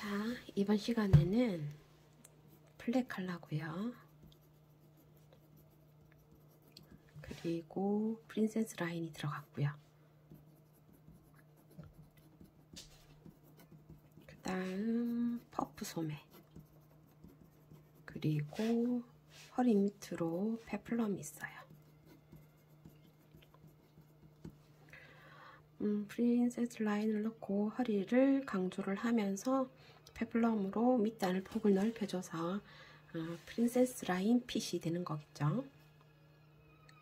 자, 이번 시간에는 플랫 하려고요. 그리고 프린세스 라인이 들어갔고요. 그 다음 퍼프 소매, 그리고 허리 밑으로 페플럼이 있어요. 프린세스 라인을 넣고 허리를 강조를 하면서 페플럼으로 밑단을 폭을 넓혀줘서 프린세스 라인 핏이 되는 거겠죠.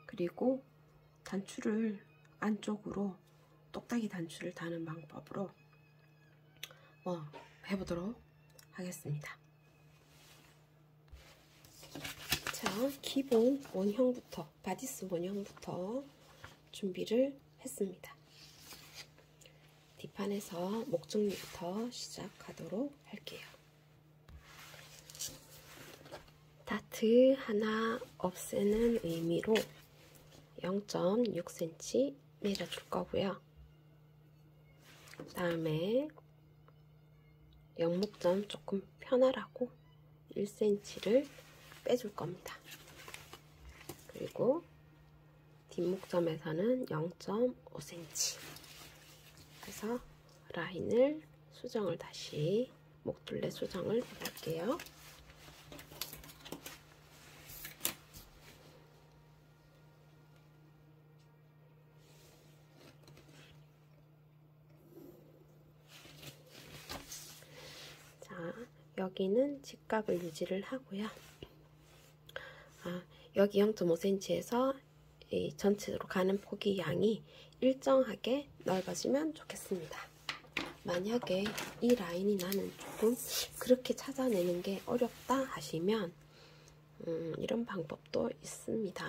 그리고 단추를 안쪽으로 똑딱이 단추를 다는 방법으로 해보도록 하겠습니다. 자, 기본 원형부터, 바디스 원형부터 준비를 했습니다. 뒷판에서 목정리부터 시작하도록 할게요. 다트 하나 없애는 의미로 0.6cm 내려줄 거고요. 그 다음에 영목점 조금 편하라고 1cm를 빼줄 겁니다. 그리고 뒷목점에서는 0.5cm. 그래서 라인을 수정을 다시 목둘레 수정을 해볼게요. 자, 여기는 직각을 유지를 하고요. 여기 0.5cm에서 전체로 가는 폭이 양이 일정하게 넓어지면 좋겠습니다. 만약에 이 라인이 나는 조금 그렇게 찾아내는 게 어렵다 하시면 이런 방법도 있습니다.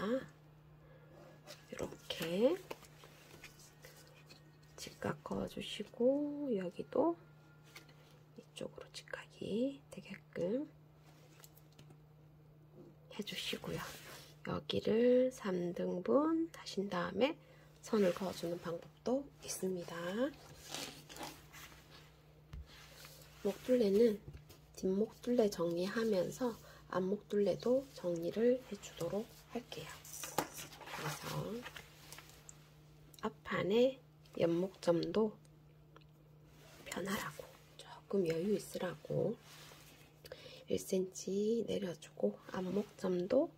이렇게 직각 그어주시고 여기도 이쪽으로 직각이 되게끔 해주시고요. 여기를 3등분 하신 다음에 선을 그어주는 방법도 있습니다. 목둘레는 뒷목둘레 정리하면서 앞목둘레도 정리를 해주도록 할게요. 그래서 앞판에 옆목점도 편하라고, 조금 여유 있으라고 1cm 내려주고 앞목점도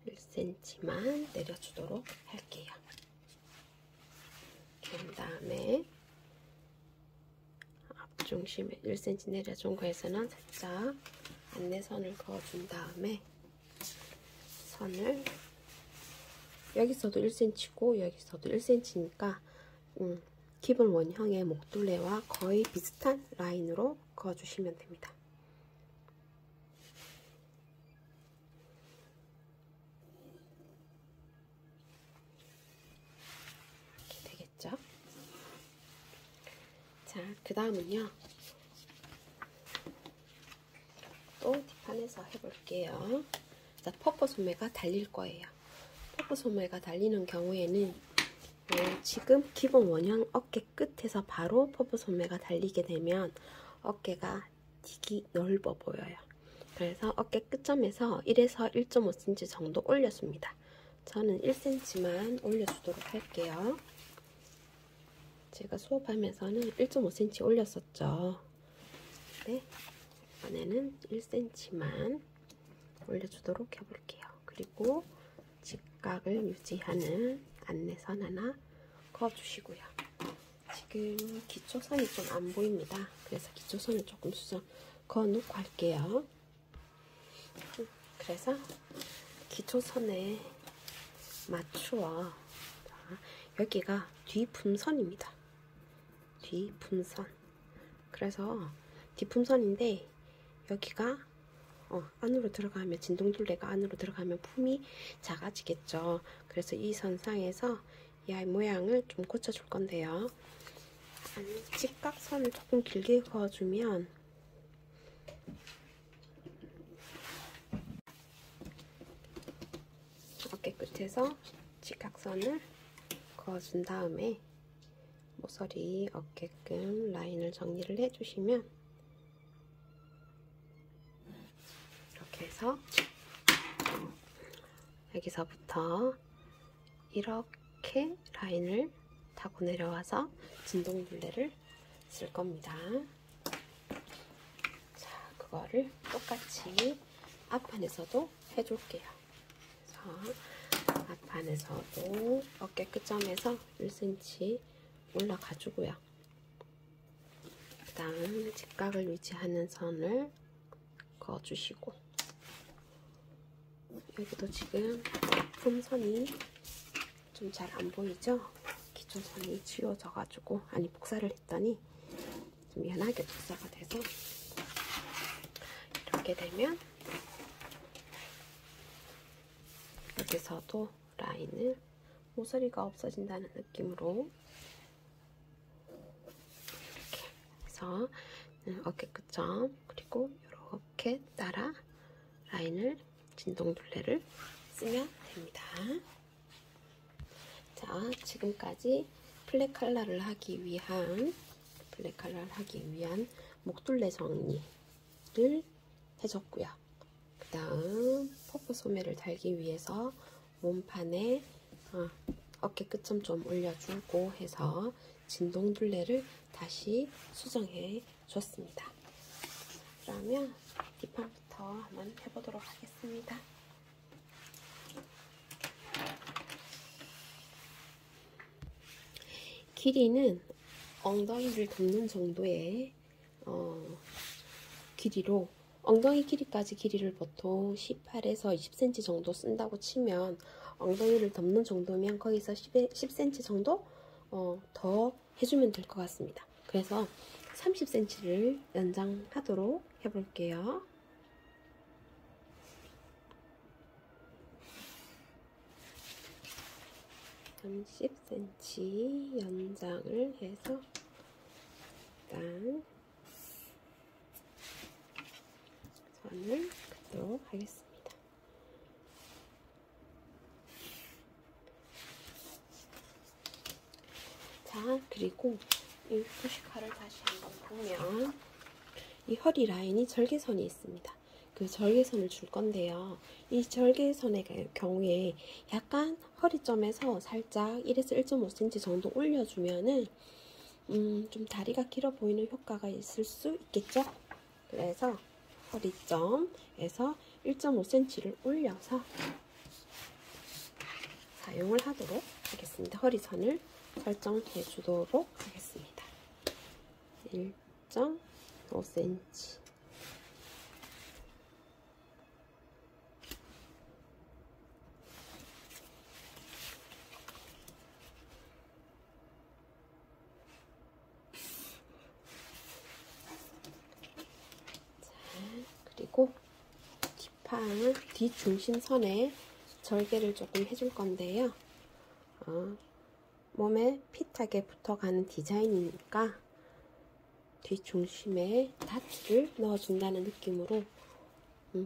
1cm만 내려주도록 할게요. 그 다음에 앞중심에 1cm 내려준 거에서는 살짝 안내선을 그어준 다음에 선을 여기서도 1cm고 여기서도 1cm니까 기본 원형의 목둘레와 거의 비슷한 라인으로 그어주시면 됩니다. 자, 그 다음은요, 또 뒷판에서 해볼게요. 자, 퍼프 소매가 달릴 거예요. 퍼프 소매가 달리는 경우에는 지금 기본 원형 어깨 끝에서 바로 퍼프 소매가 달리게 되면 어깨가 되게 넓어 보여요. 그래서 어깨 끝점에서 1에서 1.5cm 정도 올려줍니다. 저는 1cm만 올려주도록 할게요. 제가 수업하면서는 1.5cm 올렸었죠. 네, 이번에는 1cm만 올려주도록 해볼게요. 그리고 직각을 유지하는 안내선 하나 그어주시고요. 지금 기초선이 좀 안 보입니다. 그래서 기초선을 조금 수정 그어놓고 할게요. 그래서 기초선에 맞추어, 여기가 뒤품선입니다. 뒤품선. 그래서 뒤품선인데 여기가 안으로 들어가면, 진동둘레가 안으로 들어가면 품이 작아지겠죠. 그래서 이 선상에서 이 모양을 좀 고쳐줄 건데요. 직각선을 조금 길게 그어주면 어깨 끝에서 직각선을 그어준 다음에 모서리 어깨끔 라인을 정리를 해주시면 그래서 여기서부터 이렇게 라인을 타고 내려와서 진동둘레를 쓸 겁니다. 자, 그거를 똑같이 앞판에서도 해줄게요. 그래서 앞판에서도 어깨 끝점에서 1cm 올라가주고요. 그 다음 직각을 유지하는 선을 그어주시고, 여기도 지금 품선이 좀 잘 안 보이죠? 기초선이 지워져 가지고, 아니 복사를 했더니 좀 연하게 복사가 돼서, 이렇게 되면 여기서도 라인을 모서리가 없어진다는 느낌으로 이렇게 해서 어깨 끝점, 그리고 이렇게 따라 라인을 진동둘레를 쓰면 됩니다. 자, 지금까지 플랫 칼라를 하기 위한 목둘레 정리를 해줬고요. 그 다음 퍼프 소매를 달기 위해서 몸판에 어깨 끝점 좀 올려주고 해서 진동둘레를 다시 수정해 줬습니다. 그러면 뒷판부터 한번 해보도록 하겠습니다. 길이는 엉덩이를 덮는 정도의 길이로, 엉덩이 길이까지 길이를 보통 18에서 20cm 정도 쓴다고 치면, 엉덩이를 덮는 정도면 거기서 10cm 정도 더 해주면 될 것 같습니다. 그래서 30cm를 연장하도록 해볼게요. (30cm) 연장을 해서 일단 선을 긋도록 하겠습니다. 자, 그리고 이 표시칼을 다시 한번 보면 이 허리 라인이 절개선이 있습니다. 그 절개선을 줄 건데요. 이 절개선의 경우에 약간 허리점에서 살짝 1에서 1.5cm 정도 올려주면은 좀 다리가 길어 보이는 효과가 있을 수 있겠죠? 그래서 허리점에서 1.5cm를 올려서 사용을 하도록 하겠습니다. 허리선을 설정해 주도록 하겠습니다. 1.5cm. 그리고 뒷중심선에 절개를 조금 해줄 건데요. 몸에 핏하게 붙어가는 디자인이니까 뒷중심에 다트를 넣어준다는 느낌으로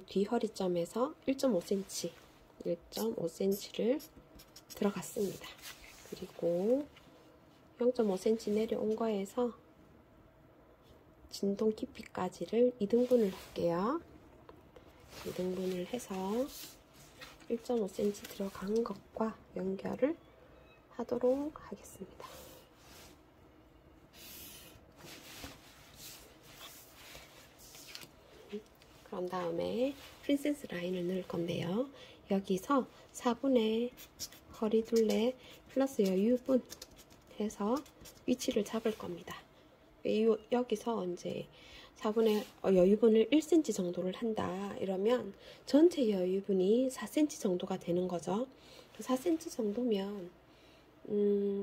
뒤허리점에서 1.5cm를 들어갔습니다. 그리고 0.5cm 내려온 거에서 진동 깊이까지를 2등분을 할게요. 2등분을 해서 1.5cm 들어간 것과 연결을 하도록 하겠습니다. 그런 다음에 프린세스 라인을 넣을 건데요. 여기서 4분의 허리둘레 플러스 여유분 해서 위치를 잡을 겁니다. 여기서 이제 4분의 여유분을 1cm 정도를 한다 이러면 전체 여유분이 4cm 정도가 되는 거죠. 4cm 정도면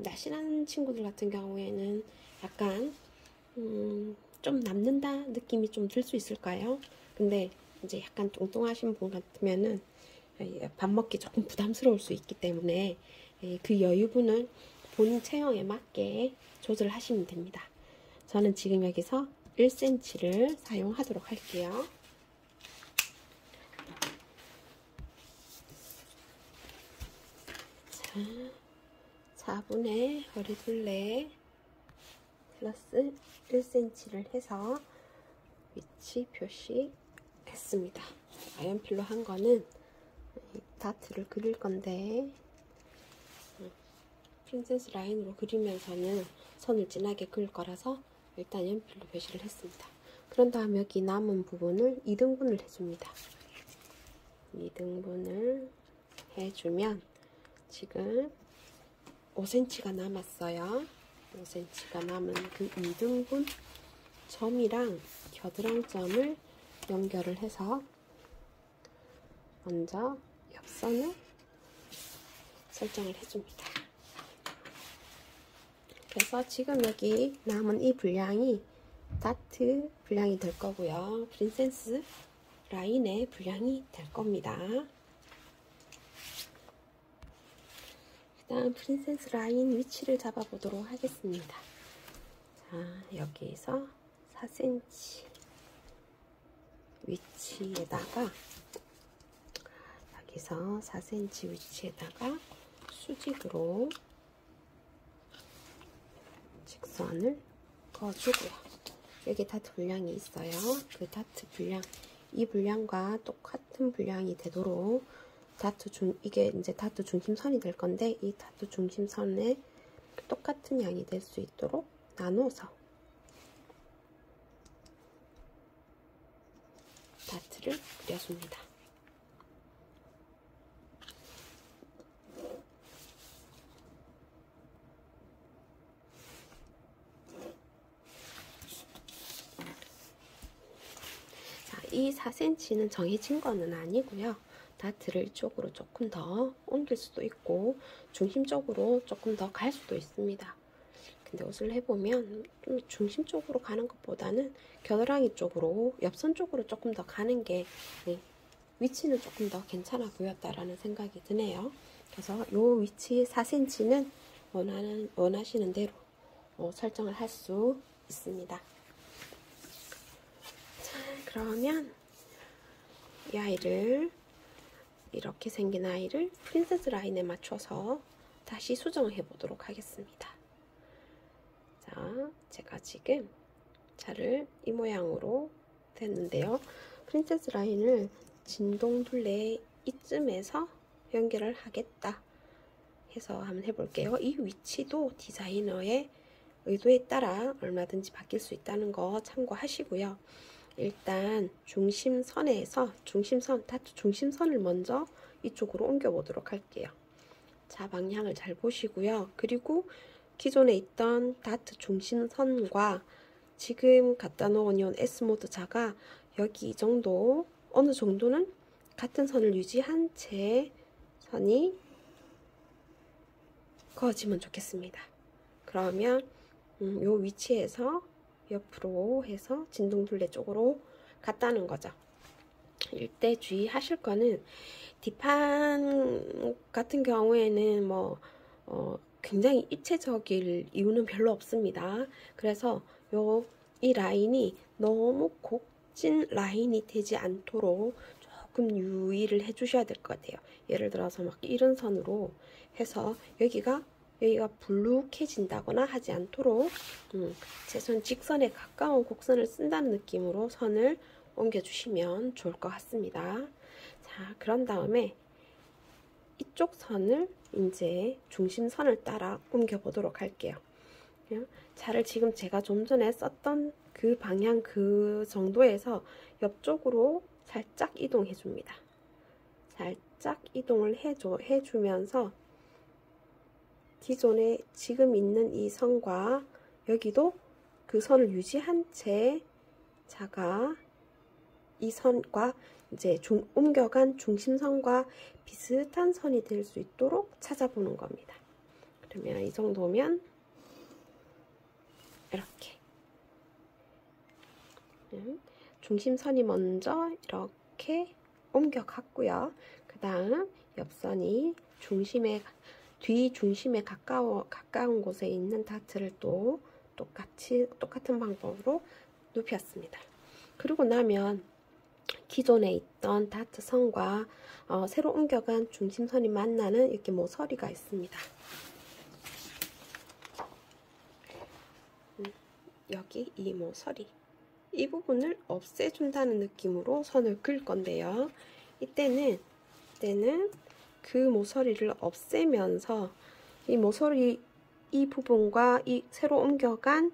날씬한 친구들 같은 경우에는 약간 좀 남는다 느낌이 좀 들 수 있을까요? 근데 이제 약간 뚱뚱하신 분 같으면은 밥 먹기 조금 부담스러울 수 있기 때문에 그 여유분은 본인 체형에 맞게 조절하시면 됩니다. 저는 지금 여기서 1cm를 사용하도록 할게요. 자, 4분의 허리둘레 플러스 1cm를 해서 위치 표시 했습니다. 아연필로 한 거는 다트를 그릴 건데 프린세스 라인으로 그리면서는 선을 진하게 그을 거라서 일단 연필로 표시를 했습니다. 그런 다음 여기 남은 부분을 2등분을 해줍니다. 2등분을 해주면 지금 5cm가 남았어요. 5cm가 남은 그 2등분 점이랑 겨드랑점을 연결을 해서 먼저 옆선을 설정을 해줍니다. 그래서 지금 여기 남은 이 분량이 다트 분량이 될 거고요. 프린세스 라인의 분량이 될 겁니다. 일단 프린세스 라인 위치를 잡아 보도록 하겠습니다. 자, 여기서 4cm 위치에다가 여기서 4cm 위치에다가 수직으로 직선을 그어주고요. 여기 다트 분량이 있어요. 그 다트 분량, 이 분량과 똑같은 분량이 되도록 이게 이제 다트 중심선이 될 건데 이 다트 중심선에 똑같은 양이 될 수 있도록 나눠서 다트를 그려줍니다. 자, 이 4cm는 정해진 거는 아니고요. 다트를 이쪽으로 조금 더 옮길 수도 있고 중심 쪽으로 조금 더 갈 수도 있습니다. 근데 옷을 해보면 좀 중심 쪽으로 가는 것보다는 겨드랑이 쪽으로, 옆선 쪽으로 조금 더 가는 게 위치는 조금 더 괜찮아 보였다라는 생각이 드네요. 그래서 요 위치 4cm는 원하시는 대로 설정을 할 수 있습니다. 자, 그러면 이 아이를, 이렇게 생긴 아이를 프린세스 라인에 맞춰서 다시 수정을 해보도록 하겠습니다. 자, 제가 지금 자를 이 모양으로 됐는데요. 프린세스 라인을 진동둘레 이쯤에서 연결을 하겠다 해서 한번 해볼게요. 이 위치도 디자이너의 의도에 따라 얼마든지 바뀔 수 있다는 거 참고하시고요. 일단 중심선에서 다트 중심선을 먼저 이쪽으로 옮겨 보도록 할게요. 자, 방향을 잘 보시고요. 그리고 기존에 있던 다트 중심선과 지금 갖다 놓은 이 S모드 자가 여기 이 정도, 어느 정도는 같은 선을 유지한 채 선이 그어지면 좋겠습니다. 그러면 요 위치에서 옆으로 해서 진동둘레 쪽으로 갔다는 거죠. 이때 주의하실 거는 뒷판 같은 경우에는 굉장히 입체적일 이유는 별로 없습니다. 그래서 이 라인이 너무 곡진 라인이 되지 않도록 조금 유의를 해주셔야 될 것 같아요. 예를 들어서 막 이런 선으로 해서 여기가 불룩해진다거나 하지 않도록 최소한 직선에 가까운 곡선을 쓴다는 느낌으로 선을 옮겨주시면 좋을 것 같습니다. 자, 그런 다음에 이쪽 선을 이제 중심선을 따라 옮겨보도록 할게요. 자를 지금 제가 좀 전에 썼던 그 방향 그 정도에서 옆쪽으로 살짝 이동해 줍니다. 살짝 이동을 해주면서 기존에 지금 있는 이 선과 여기도 그 선을 유지한 채 자가 이 선과 이제 옮겨간 중심선과 비슷한 선이 될 수 있도록 찾아보는 겁니다. 그러면 이 정도면 이렇게 중심선이 먼저 이렇게 옮겨갔고요. 그 다음 옆선이 뒤 중심에 가까운 곳에 있는 다트를 또 똑같은 방법으로 눕혔습니다. 그리고 나면 기존에 있던 다트 선과 새로 옮겨간 중심선이 만나는 이렇게 모서리가 있습니다. 여기 이 모서리, 이 부분을 없애준다는 느낌으로 선을 그을 건데요. 이때는 그 모서리를 없애면서 이 모서리 이 부분과 이 새로 옮겨간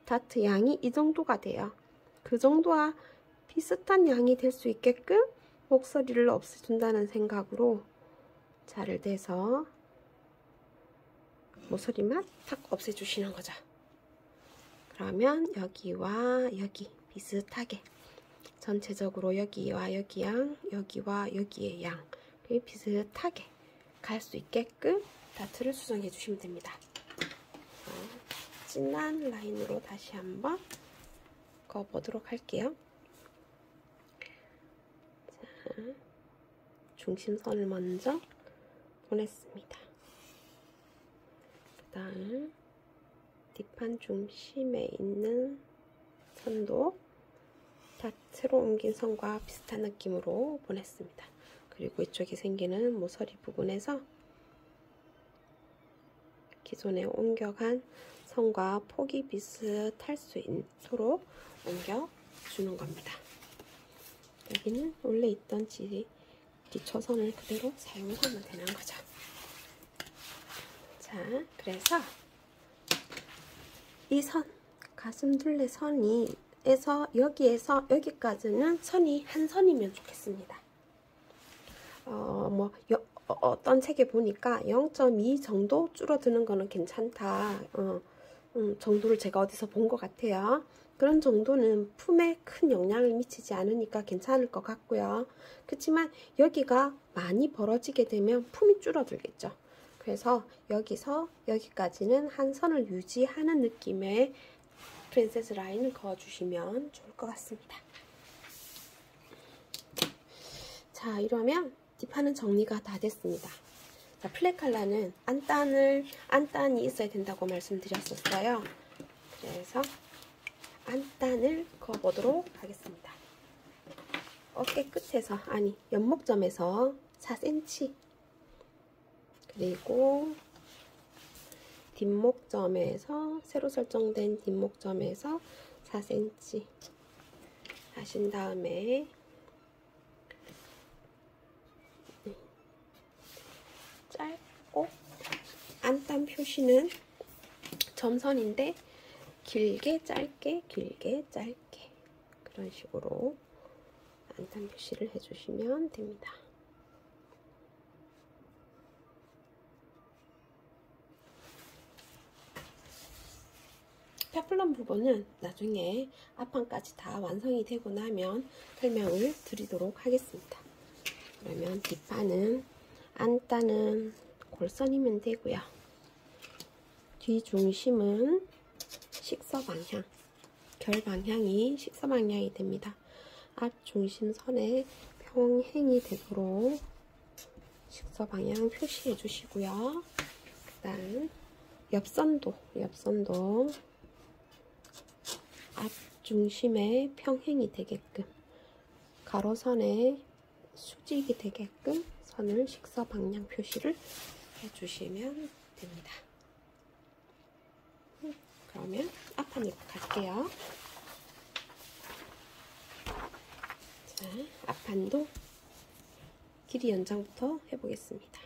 다트 양이 이 정도가 돼요. 그 정도와 비슷한 양이 될 수 있게끔 목소리를 없애준다는 생각으로 자를 대서 모서리만 탁 없애주시는 거죠. 그러면 여기와 여기 비슷하게 전체적으로 여기와 여기 양, 여기와 여기의 양 비슷하게 갈 수 있게끔 다트를 수정해 주시면 됩니다. 진한 라인으로 다시 한번 그어보도록 할게요. 자, 중심선을 먼저 보냈습니다. 그 다음 뒷판 중심에 있는 선도 다트로 옮긴 선과 비슷한 느낌으로 보냈습니다. 그리고 이쪽에 생기는 모서리 부분에서 기존에 옮겨간 선과 폭이 비슷할 수 있도록 옮겨주는 겁니다. 여기는 원래 있던 기초선을 그대로 사용하면 되는 거죠. 자, 그래서 이 선, 가슴둘레 선에서 여기에서 여기까지는 선이 한 선이면 좋겠습니다. 어떤 책에 보니까 0.2 정도 줄어드는 거는 괜찮다. 정도를 제가 어디서 본 것 같아요. 그런 정도는 품에 큰 영향을 미치지 않으니까 괜찮을 것 같고요. 그렇지만 여기가 많이 벌어지게 되면 품이 줄어들겠죠. 그래서 여기서 여기까지는 한 선을 유지하는 느낌의 프린세스 라인을 그어주시면 좋을 것 같습니다. 자, 이러면 뒷판은 정리가 다 됐습니다. 자, 플랫 칼라는 안단이 있어야 된다고 말씀드렸었어요. 그래서 안단을 그어보도록 하겠습니다. 어깨 끝에서, 아니 연목점에서 4cm, 그리고 뒷목점에서 새로 설정된 뒷목점에서 4cm 하신 다음에 짧고 안단 표시는 점선인데 길게 짧게 길게 짧게 그런 식으로 안단 표시를 해주시면 됩니다. 페플럼 부분은 나중에 앞판까지 다 완성이 되고 나면 설명을 드리도록 하겠습니다. 그러면 뒷판은 안단은 골선이면 되고요. 뒤중심은 식서방향, 결방향이 식서방향이 됩니다. 앞중심선에 평행이 되도록 식서방향 표시해 주시고요. 그 다음 옆선도 앞중심에 평행이 되게끔 가로선에 수직이 되게끔 선을 식서방향 표시를 해주시면 됩니다. 그러면 앞판으로 갈게요. 자, 앞판도 길이 연장부터 해보겠습니다.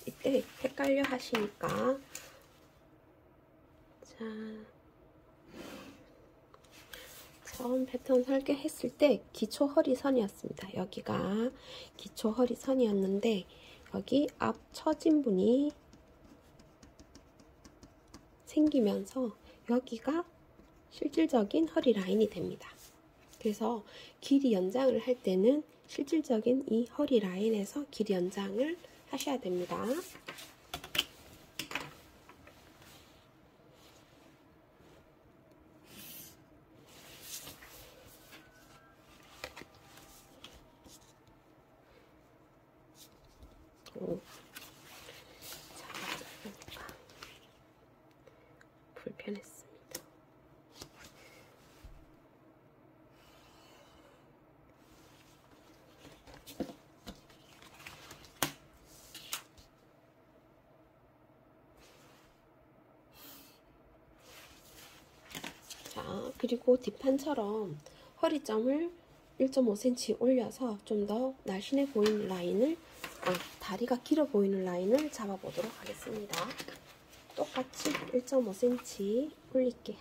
이때 헷갈려 하시니까 자, 처음 패턴 설계했을 때 기초 허리선이었습니다. 여기가 기초 허리선이었는데 여기 앞 처진분이 생기면서 여기가 실질적인 허리 라인이 됩니다. 그래서 길이 연장을 할 때는 실질적인 이 허리 라인에서 길이 연장을 하셔야 됩니다. 불편했습니다. 자, 그리고 뒷판처럼 허리점을 1.5cm 올려서 좀 더 날씬해 보이는 라인을, 다리가 길어 보이는 라인을 잡아보도록 하겠습니다. 똑같이 1.5cm 올릴게요.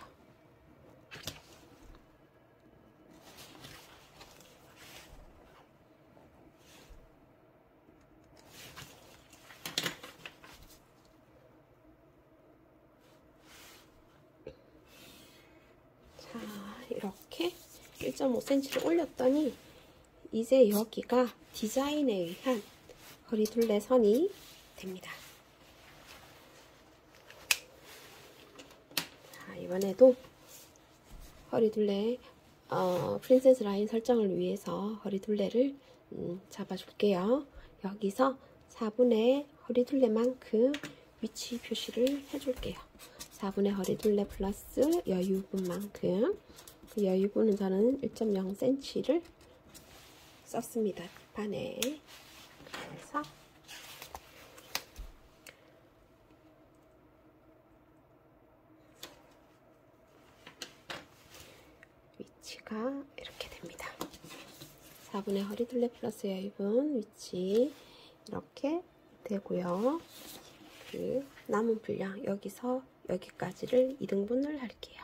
자, 이렇게 1.5cm를 올렸더니 이제 여기가 디자인에 의한 허리둘레 선이 됩니다. 자, 이번에도 허리둘레 프린세스 라인 설정을 위해서 허리둘레를 잡아줄게요. 여기서 4분의 허리둘레만큼 위치 표시를 해줄게요. 4분의 허리둘레 플러스 여유분만큼, 그 여유분은 저는 1.0cm를 썼습니다. 뒷판에. 그래서 위치가 이렇게 됩니다. 4분의 허리둘레 플러스 여유분 위치 이렇게 되고요. 그 남은 분량 여기서 여기까지를 2등분을 할게요.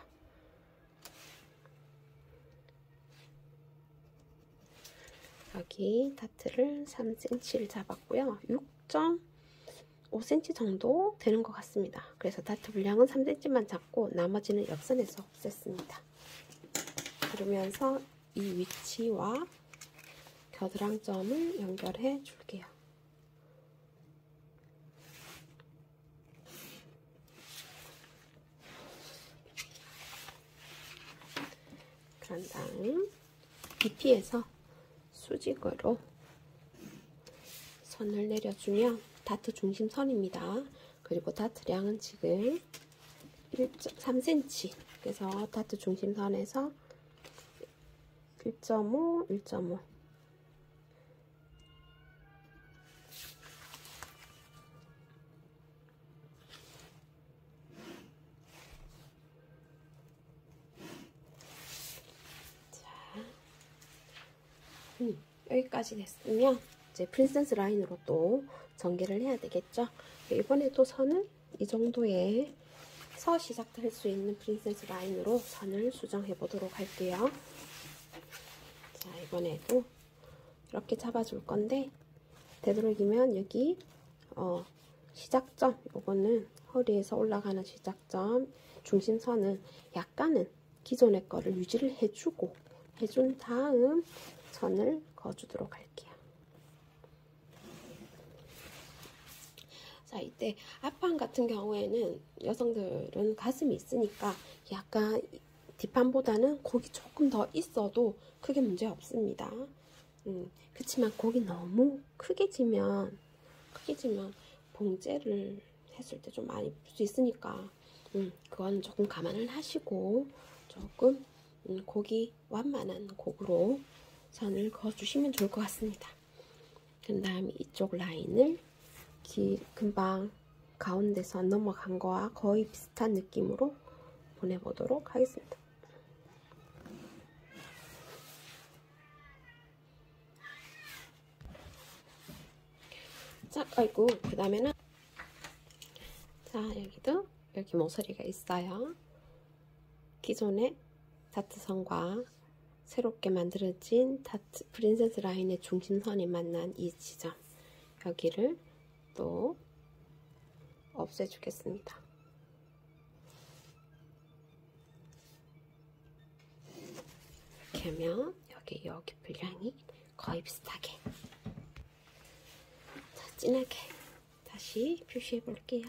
여기 다트를 3cm를 잡았고요. 6.5cm 정도 되는 것 같습니다. 그래서 다트 분량은 3cm만 잡고 나머지는 옆선에서 없앴습니다. 그러면서 이 위치와 겨드랑점을 연결해 줄게요. 그런 다음 BP에서 수직으로 선을 내려주면 다트 중심선입니다. 그리고 다트량은 지금 3cm, 그래서 다트 중심선에서 1.5, 1.5 여기까지 됐으면 이제 프린세스 라인으로 또 전개를 해야 되겠죠. 이번에도 선을 이 정도에서 시작할 수 있는 프린세스 라인으로 선을 수정해 보도록 할게요. 자, 이번에도 이렇게 잡아줄 건데, 되도록이면 여기 시작점, 요거는 허리에서 올라가는 시작점 중심선은 약간은 기존의 거를 유지를 해준 다음 선을 그어주도록 할게요. 자, 이때 앞판 같은 경우에는 여성들은 가슴이 있으니까 약간 뒷판보다는 곡이 조금 더 있어도 크게 문제 없습니다. 그렇지만 곡이 너무 크게 지면 봉제를 했을 때 좀 많이 볼 수 있으니까 그건 조금 감안을 하시고 조금 곡이 완만한 곡으로 선을 그어주시면 좋을 것 같습니다. 그 다음에 이쪽 라인을 금방 가운데서 넘어간 거와 거의 비슷한 느낌으로 보내보도록 하겠습니다. 자, 아이고, 그 다음에는 자, 여기도 여기 모서리가 있어요. 기존의 다트선과 새롭게 만들어진 다트 프린세스 라인의 중심선이 만난 이 지점, 여기를 또 없애주겠습니다. 이렇게 하면 여기 분량이 거의 비슷하게, 자, 진하게 다시 표시해 볼게요.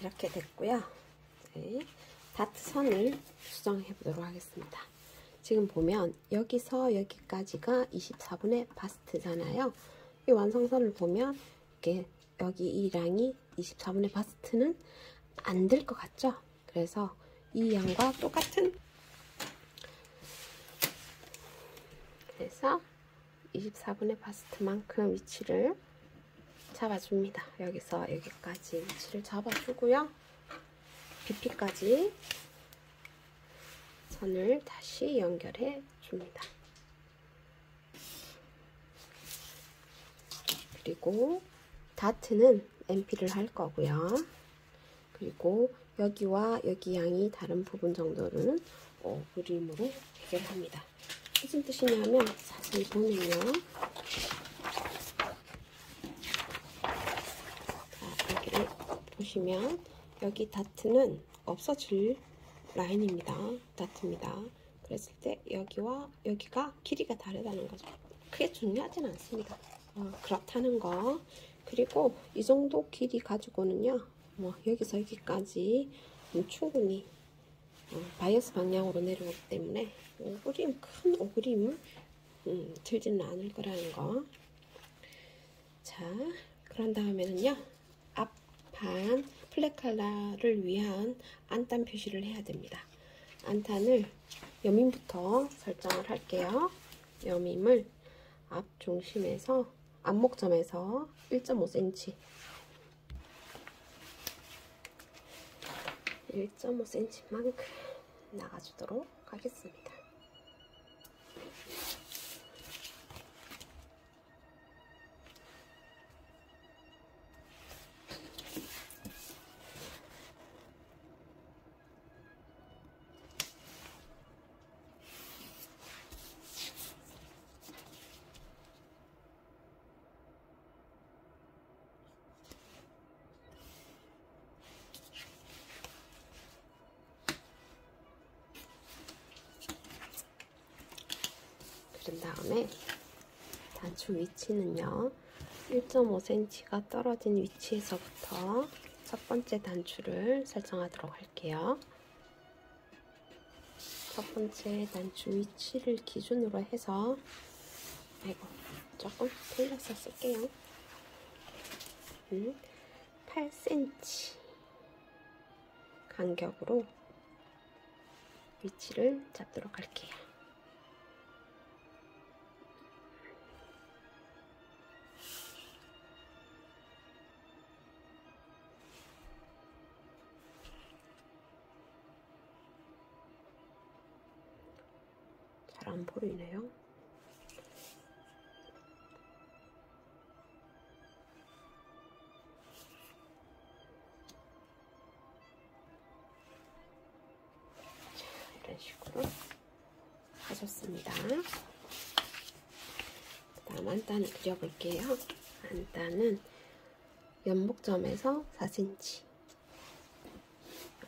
이렇게 됐고요. 네, 다트 선을 수정해 보도록 하겠습니다. 지금 보면 여기서 여기까지가 24분의 바스트잖아요. 이 완성선을 보면 이렇게 여기 이 량이 24분의 바스트는 안 될 것 같죠? 그래서 이 양과 똑같은, 그래서 24분의 바스트만큼 위치를 잡아줍니다. 여기서 여기까지 위치를 잡아주고요. BP까지 선을 다시 연결해 줍니다. 그리고 다트는 MP를 할 거고요. 그리고 여기와 여기 양이 다른 부분 정도는 그림으로 해결합니다. 무슨 뜻이냐면 자세히 보면요. 자, 여기를 보시면 여기 다트는 없어질 라인입니다. 다트입니다. 그랬을 때 여기와 여기가 길이가 다르다는 거죠. 크게 중요하진 않습니다. 그렇다는 거. 그리고 이 정도 길이 가지고는요, 여기서 여기까지 충분히 바이어스 방향으로 내려오기 때문에 오그림, 큰 오그림을 들지는 않을 거라는 거. 자, 그런 다음에는요, 앞판 플랫칼라를 위한 안단 표시를 해야 됩니다. 안단을 여밈부터 설정을 할게요. 여밈을 앞 중심에서 앞목점에서 1.5cm 1.5cm만큼 나가주도록 하겠습니다. 그런 다음에 단추 위치는요, 1.5cm가 떨어진 위치에서부터 첫 번째 단추를 설정하도록 할게요. 첫 번째 단추 위치를 기준으로 해서, 조금 틀려서 쓸게요. 8cm 간격으로 위치를 잡도록 할게요. 잘 안 보이네요. 이런 식으로 하셨습니다. 다음 안단을 그려볼게요. 안단은 연목점에서 4cm,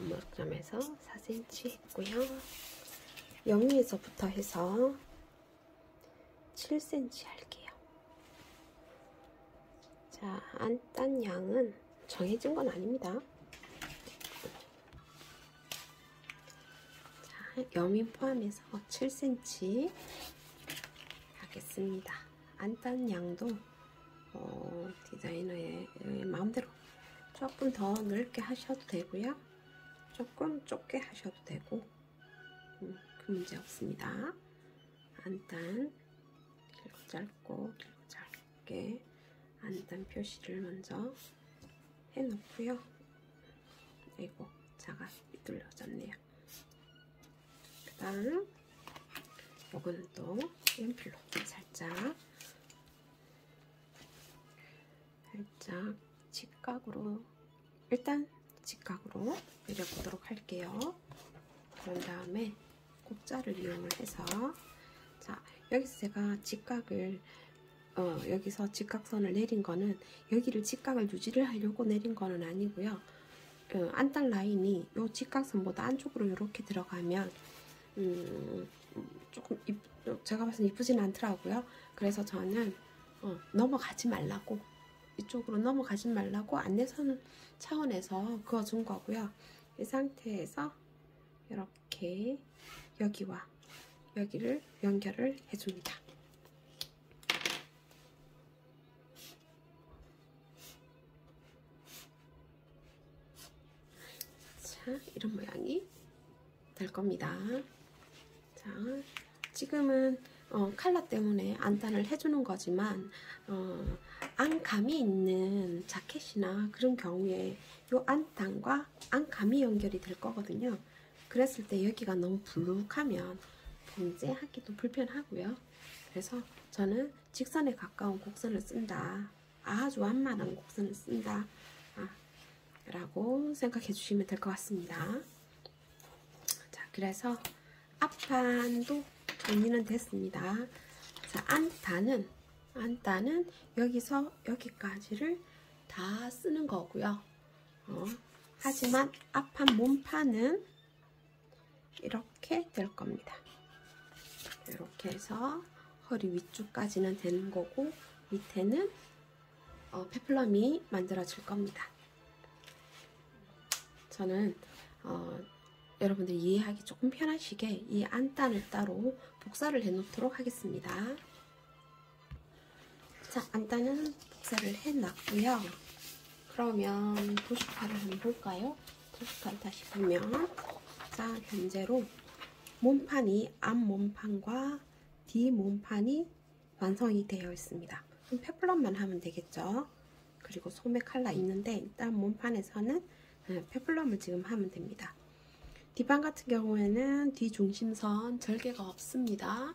연목점에서 4cm 했고요. 여기에서부터 해서 7cm 할게요. 자, 안단 양은 정해진 건 아닙니다. 자, 여민 포함해서 7cm 하겠습니다. 안단 양도 디자이너의 마음대로 조금 더 넓게 하셔도 되고요, 조금 좁게 하셔도 되고 그 문제 없습니다. 안단 길고 짧고 길고 짧게 안단 표시를 먼저 해놓고요. 아이고, 자가 삐뚤어졌네요. 그 다음 요거는 또 연필로 살짝 직각으로, 일단 직각으로 그려보도록 할게요. 그런 다음에 곡자를 이용을 해서, 자, 여기서 제가 직각을 여기서 직각선을 내린 거는 여기를 직각을 유지를 하려고 내린 거는 아니고요. 안단 라인이 요 직각선보다 안쪽으로 이렇게 들어가면 조금 제가 봐서는 이쁘지는 않더라고요. 그래서 저는 넘어가지 말라고 이쪽으로 넘어가지 말라고 안내선 차원에서 그어준 거고요. 이 상태에서 이렇게 여기와 여기를 연결을 해줍니다. 자, 이런 모양이 될 겁니다. 자, 지금은 칼라 때문에 안단을 해주는 거지만 안감이 있는 자켓이나 그런 경우에 이 안단과 안감이 연결이 될 거거든요. 그랬을 때 여기가 너무 불룩하면 봉제하기도 불편하고요. 그래서 저는 직선에 가까운 곡선을 쓴다, 아주 완만한 곡선을 쓴다 라고 생각해 주시면 될 것 같습니다. 자, 그래서 앞판도 정리는 됐습니다. 자, 안단은 여기서 여기까지를 다 쓰는 거고요. 하지만 앞판 몸판은 이렇게 될 겁니다. 이렇게 해서 허리 위쪽까지는 되는 거고 밑에는 페플럼이 만들어질 겁니다. 저는 여러분들 이해하기 조금 편하시게 이 안단을 따로 복사를 해 놓도록 하겠습니다. 자, 안단은 복사를 해 놨고요. 그러면 도식화를 한번 볼까요? 도식화를 다시 보면, 자, 현재로 몸판이 앞몸판과 뒷몸판이 완성이 되어 있습니다. 그럼 페플럼만 하면 되겠죠. 그리고 소매 칼라 있는데 일단 몸판에서는 페플럼을 지금 하면 됩니다. 뒷판 같은 경우에는 뒤중심선 절개가 없습니다.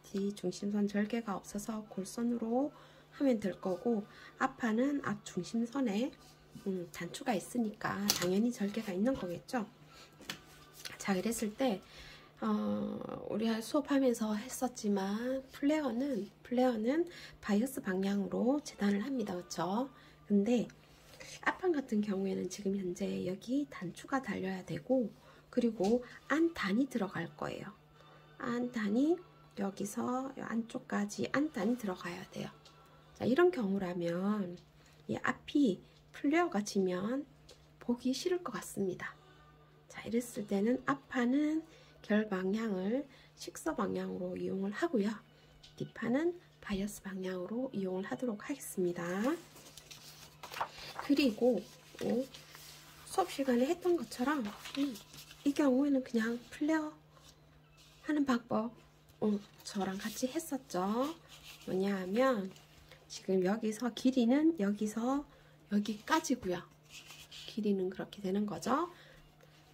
뒤중심선 절개가 없어서 골선으로 하면 될 거고, 앞판은 앞중심선에 단추가 있으니까 당연히 절개가 있는 거겠죠. 자, 그랬을 때 우리 수업하면서 했었지만 플레어는 바이어스 방향으로 재단을 합니다. 그렇죠? 근데 앞판 같은 경우에는 지금 현재 여기 단추가 달려야 되고, 그리고 안단이 들어갈 거예요. 안단이 여기서 안쪽까지 안단이 들어가야 돼요. 자, 이런 경우라면 이 앞이 플레어가 지면 보기 싫을 것 같습니다. 자, 이랬을 때는 앞판은 결 방향을 식서 방향으로 이용을 하고요. 뒷판은 바이어스 방향으로 이용을 하도록 하겠습니다. 그리고 수업 시간에 했던 것처럼 이 경우에는 그냥 플레어 하는 방법 저랑 같이 했었죠. 뭐냐 하면 지금 여기서 길이는 여기서 여기까지고요. 길이는 그렇게 되는 거죠.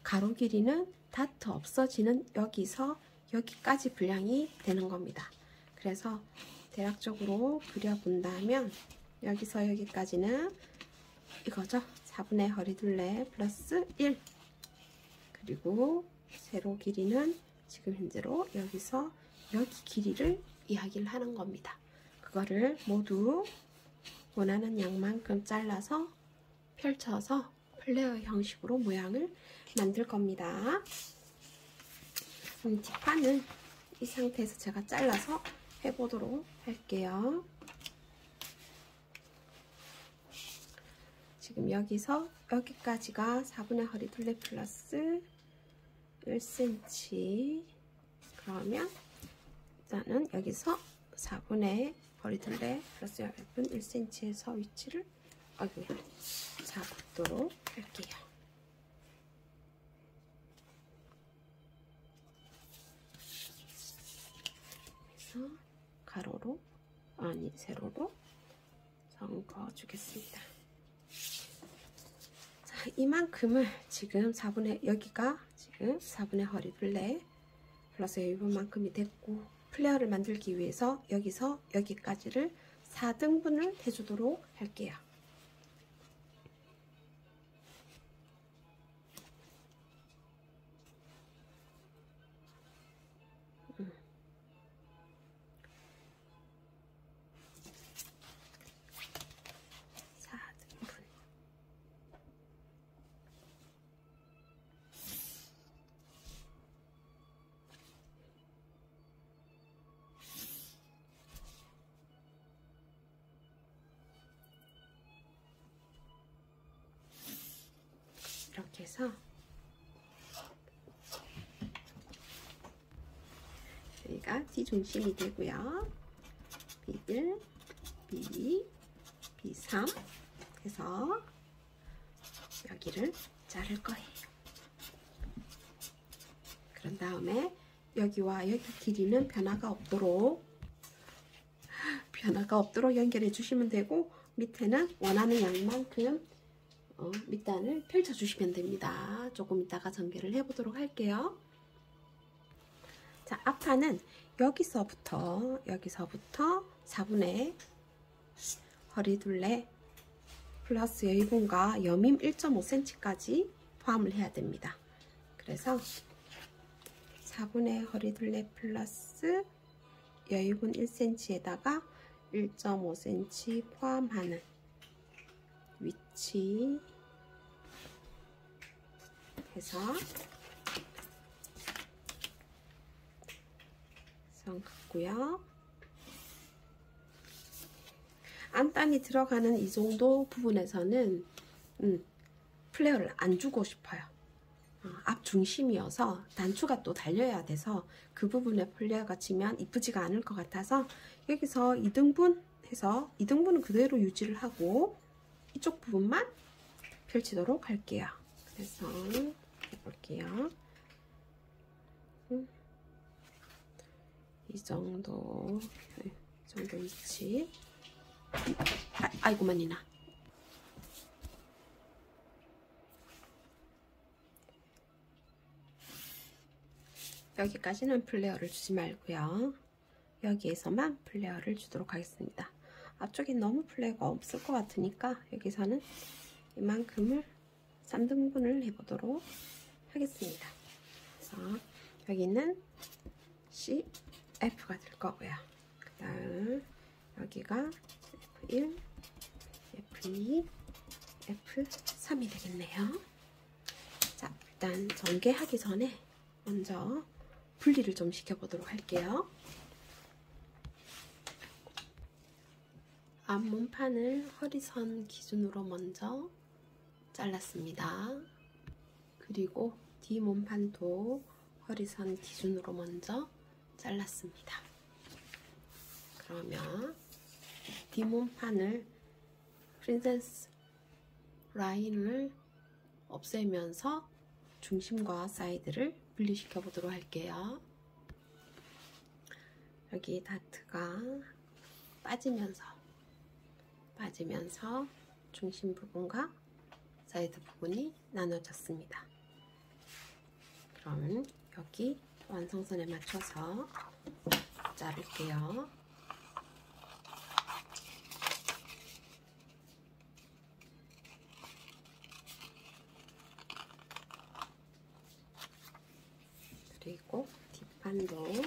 가로 길이는 다트 없어지는 여기서 여기까지 분량이 되는 겁니다. 그래서 대략적으로 그려본다면 여기서 여기까지는 이거죠. 4분의 허리둘레 플러스 1. 그리고 세로 길이는 지금 현재로 여기서 여기 길이를 이야기를 하는 겁니다. 그거를 모두 원하는 양만큼 잘라서 펼쳐서 플레어 형식으로 모양을 만들 겁니다. 뒷판은 이 상태에서 제가 잘라서 해보도록 할게요. 지금 여기서 여기까지가 4분의 허리둘레 플러스 1cm. 그러면 일단은 여기서 4분의 허리둘레 플러스 1cm에서 위치를 잡도록 할게요. 그래서 가로로 세로로 접어 주겠습니다. 자, 이만큼을 지금 4분의 여기가 지금 4분의 허리둘레 플러스 이 부분만큼이 됐고, 플레어를 만들기 위해서 여기서 여기까지를 4등분을 해주도록 할게요. 그래서 여기가 뒤중심이 되고요. B1, B2, B3 해서 여기를 자를 거예요. 그런 다음에 여기와 여기 길이는 변화가 없도록 연결해 주시면 되고, 밑에는 원하는 양만큼 밑단을 펼쳐 주시면 됩니다. 조금 이따가 전개를 해 보도록 할게요. 자, 앞판은 여기서부터 4분의 허리둘레 플러스 여유분과 여밈 1.5cm까지 포함을 해야 됩니다. 그래서 4분의 허리둘레 플러스 여유분 1cm에다가 1.5cm 포함하는 위치 해서 선 긋고요. 안단이 들어가는 이 정도 부분에서는 플레어를 안 주고 싶어요. 앞 중심이어서 단추가 또 달려야 돼서 그 부분에 플레어가 치면 이쁘지가 않을 것 같아서 여기서 2등분 해서 2등분은 그대로 유지를 하고 이쪽 부분만 펼치도록 할게요. 그래서 해볼게요. 이 정도 위치. 아이고만이나. 여기까지는 플레어를 주지 말고요. 여기에서만 플레어를 주도록 하겠습니다. 앞쪽에 너무 플레어가 없을 것 같으니까 여기서는 이만큼을 3등분을 해보도록 하겠습니다. 그래서 여기는 C, F가 될 거고요. 그 다음 여기가 F1, F2, F3이 되겠네요. 자, 일단 전개하기 전에 먼저 분리를 좀 시켜보도록 할게요. 앞문판을 허리선 기준으로 먼저 잘랐습니다. 그리고 뒷문판도 허리선 기준으로 먼저 잘랐습니다. 그러면 뒷문판을 프린세스 라인을 없애면서 중심과 사이드를 분리시켜 보도록 할게요. 여기 다트가 빠지면서 중심 부분과 사이드 부분이 나눠졌습니다. 그럼 여기 완성선에 맞춰서 자를게요. 그리고 뒷판도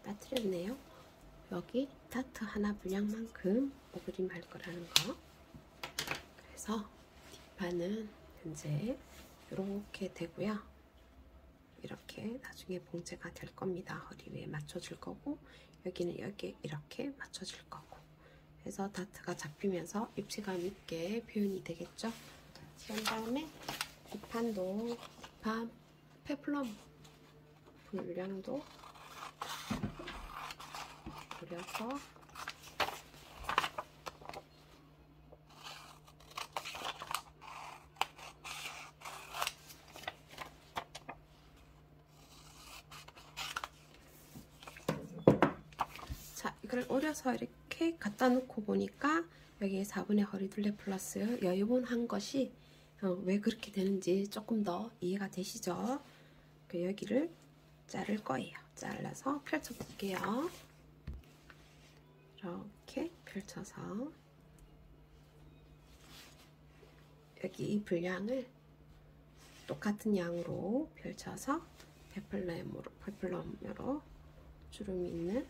빠뜨렸네요. 여기 다트 하나 분량만큼 오그림할 거라는 거. 그래서 뒷판은 현재 이렇게 되고요. 이렇게 나중에 봉제가 될 겁니다. 허리 위에 맞춰줄 거고, 여기는 여기에 이렇게 맞춰줄 거고, 그래서 다트가 잡히면서 입체감 있게 표현이 되겠죠. 그런 다음에 뒷판도 뒷판 페플럼 분량도 그려서 자, 이걸 오려서 이렇게 갖다 놓고 보니까 여기에 4분의 허리둘레 플러스 여유분 한 것이 왜 그렇게 되는지 조금 더 이해가 되시죠? 여기를 자를 거예요. 잘라서 펼쳐 볼게요. 이렇게 펼쳐서 여기 이 분량을 똑같은 양으로 펼쳐서 페플럼으로 주름 있는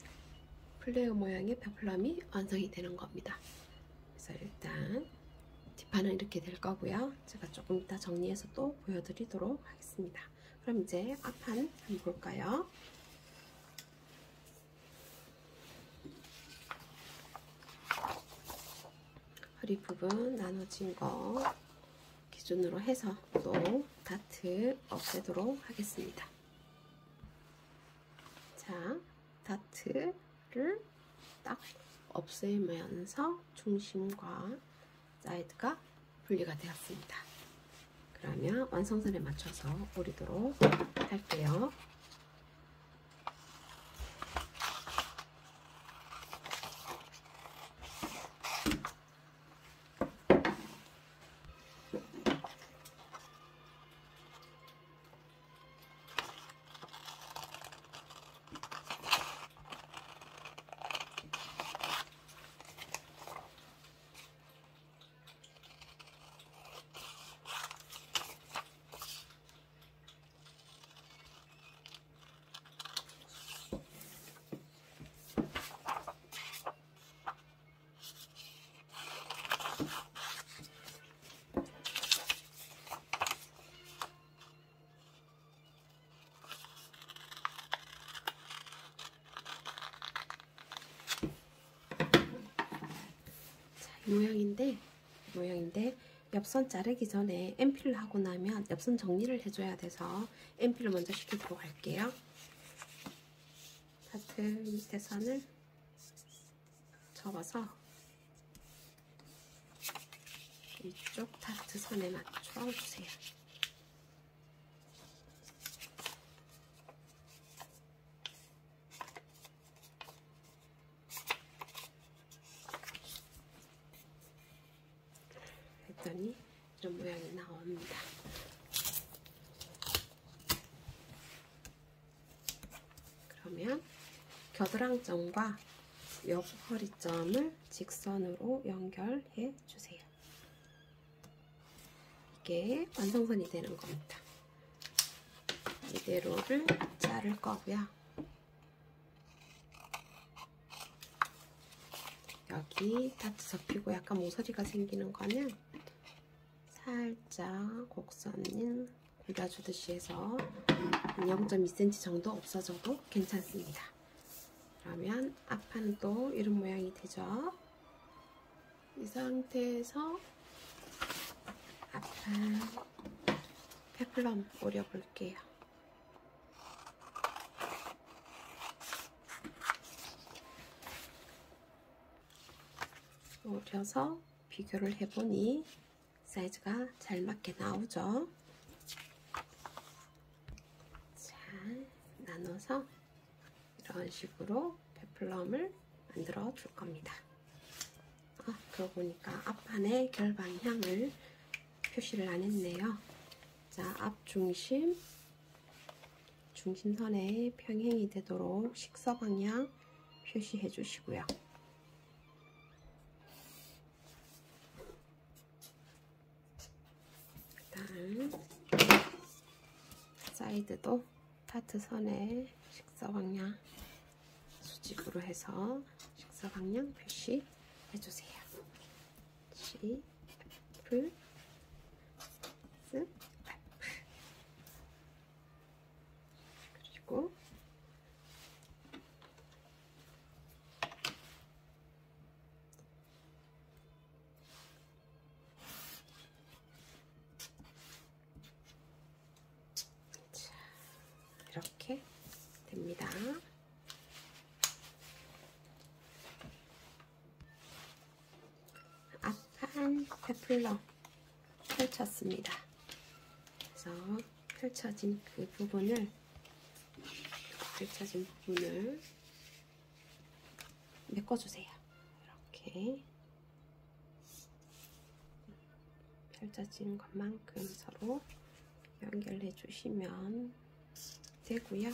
플레어 모양의 페플럼이 완성이 되는 겁니다. 그래서 일단 뒷판은 이렇게 될 거고요. 제가 조금 이따 정리해서 또 보여드리도록 하겠습니다. 그럼 이제 앞판 한번 볼까요? 허리 부분 나눠진 거 기준으로 해서 또 다트 없애도록 하겠습니다. 자, 다트를 딱 없애면서 중심과 사이드가 분리가 되었습니다. 그러면 완성선에 맞춰서 오리도록 할게요. 모양인데 옆선 자르기 전에 엠필을 하고 나면 옆선 정리를 해줘야 돼서 엠필을 먼저 시키도록 할게요. 다트 밑에 선을 접어서 이쪽 다트 선에 맞춰 주세요. 했더니 이런 모양이 나옵니다. 그러면 겨드랑점과 옆 허리점을 직선으로 연결해 주세요. 이게 완성선이 되는 겁니다. 이대로를 자를 거고요. 여기 다트 접히고 약간 모서리가 생기는 거는 살짝 곡선을 굴려주듯이 해서 0.2cm 정도 없어져도 괜찮습니다. 그러면 앞판은 또 이런 모양이 되죠. 이 상태에서 앞판 페플럼 오려 볼게요. 오려서 비교를 해보니 사이즈가 잘 맞게 나오죠. 자, 나눠서 이런 식으로 페플럼을 만들어 줄 겁니다. 그러고 보니까 앞판에 결 방향을 표시를 안 했네요. 자, 앞 중심선에 평행이 되도록 식서 방향 표시해 주시고요. 그다음 사이드도 다트 선에 식서 방향 수직으로 해서 식서 방향 표시해 주세요. C, F, S, F. 그리고 자, 이렇게 됩니다. 앞판 페플럼 펼쳤습니다. 그래서 펼쳐진 부분을 메꿔주세요. 이렇게 펼쳐진 것만큼 서로 연결해 주시면 되고요.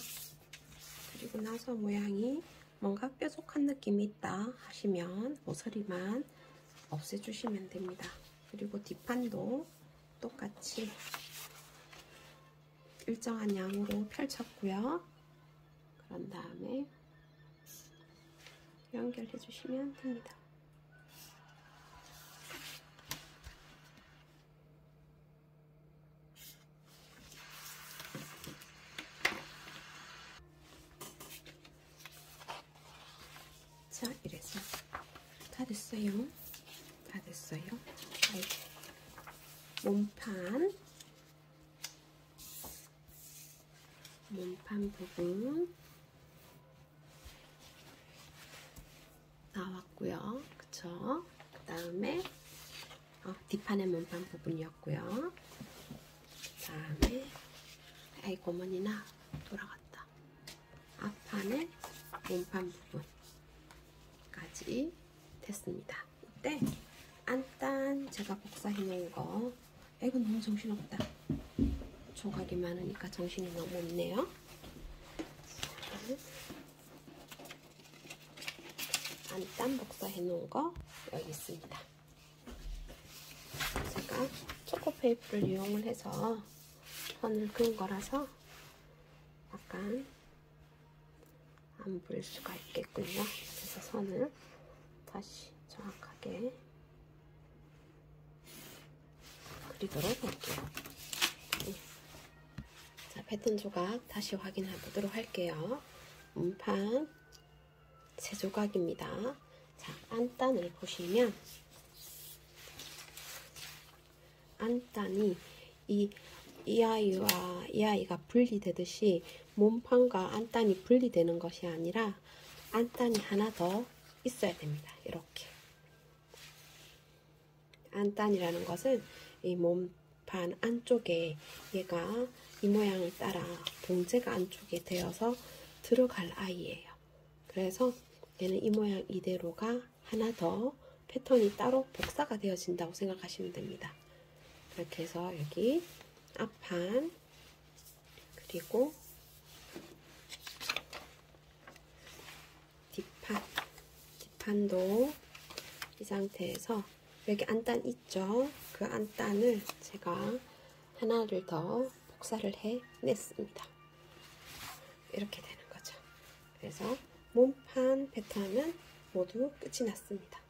그리고 나서 모양이 뭔가 뾰족한 느낌이 있다 하시면 모서리만 없애주시면 됩니다. 그리고 뒷판도 똑같이 일정한 양으로 펼쳤고요. 그런 다음에 연결해 주시면 됩니다. 자, 이래서 다 됐어요. 다 됐어요. 몸판 부분 나왔고요. 그쵸? 그 다음에 뒷판의 몸판 부분이었고요. 그 다음에 아이고 어머니나 돌아갔다. 앞판의 몸판 부분까지 됐습니다. 이때 안단 제가 복사해 놓은 거, 이거 너무 정신없다. 조각이 많으니까 정신이 너무 없네요. 안단 복사해 놓은 거 여기 있습니다. 제가 초코페이퍼를 이용을 해서 선을 그은 거라서 약간 안 보일 수가 있겠군요. 그래서 선을 다시 정확하게 그리도록 할게요. 자, 패턴 조각 다시 확인해 보도록 할게요. 몸판 3조각입니다. 자, 안단을 보시면 안단이 이 아이와 이 아이가 분리되듯이 몸판과 안단이 분리되는 것이 아니라 안단이 하나 더 있어야 됩니다. 이렇게 안단이라는 것은 이 몸판 안쪽에 얘가 이 모양을 따라 봉제가 안쪽에 되어서 들어갈 아이예요. 그래서 얘는 이 모양 이대로가 하나 더 패턴이 따로 복사가 되어진다고 생각하시면 됩니다. 이렇게 해서 여기 앞판 그리고 뒷판도 이 상태에서 여기 안단 있죠? 그 안단을 제가 하나를 더 복사를 해냈습니다. 이렇게 되는 거죠. 그래서 몸판 패턴은 모두 끝이 났습니다.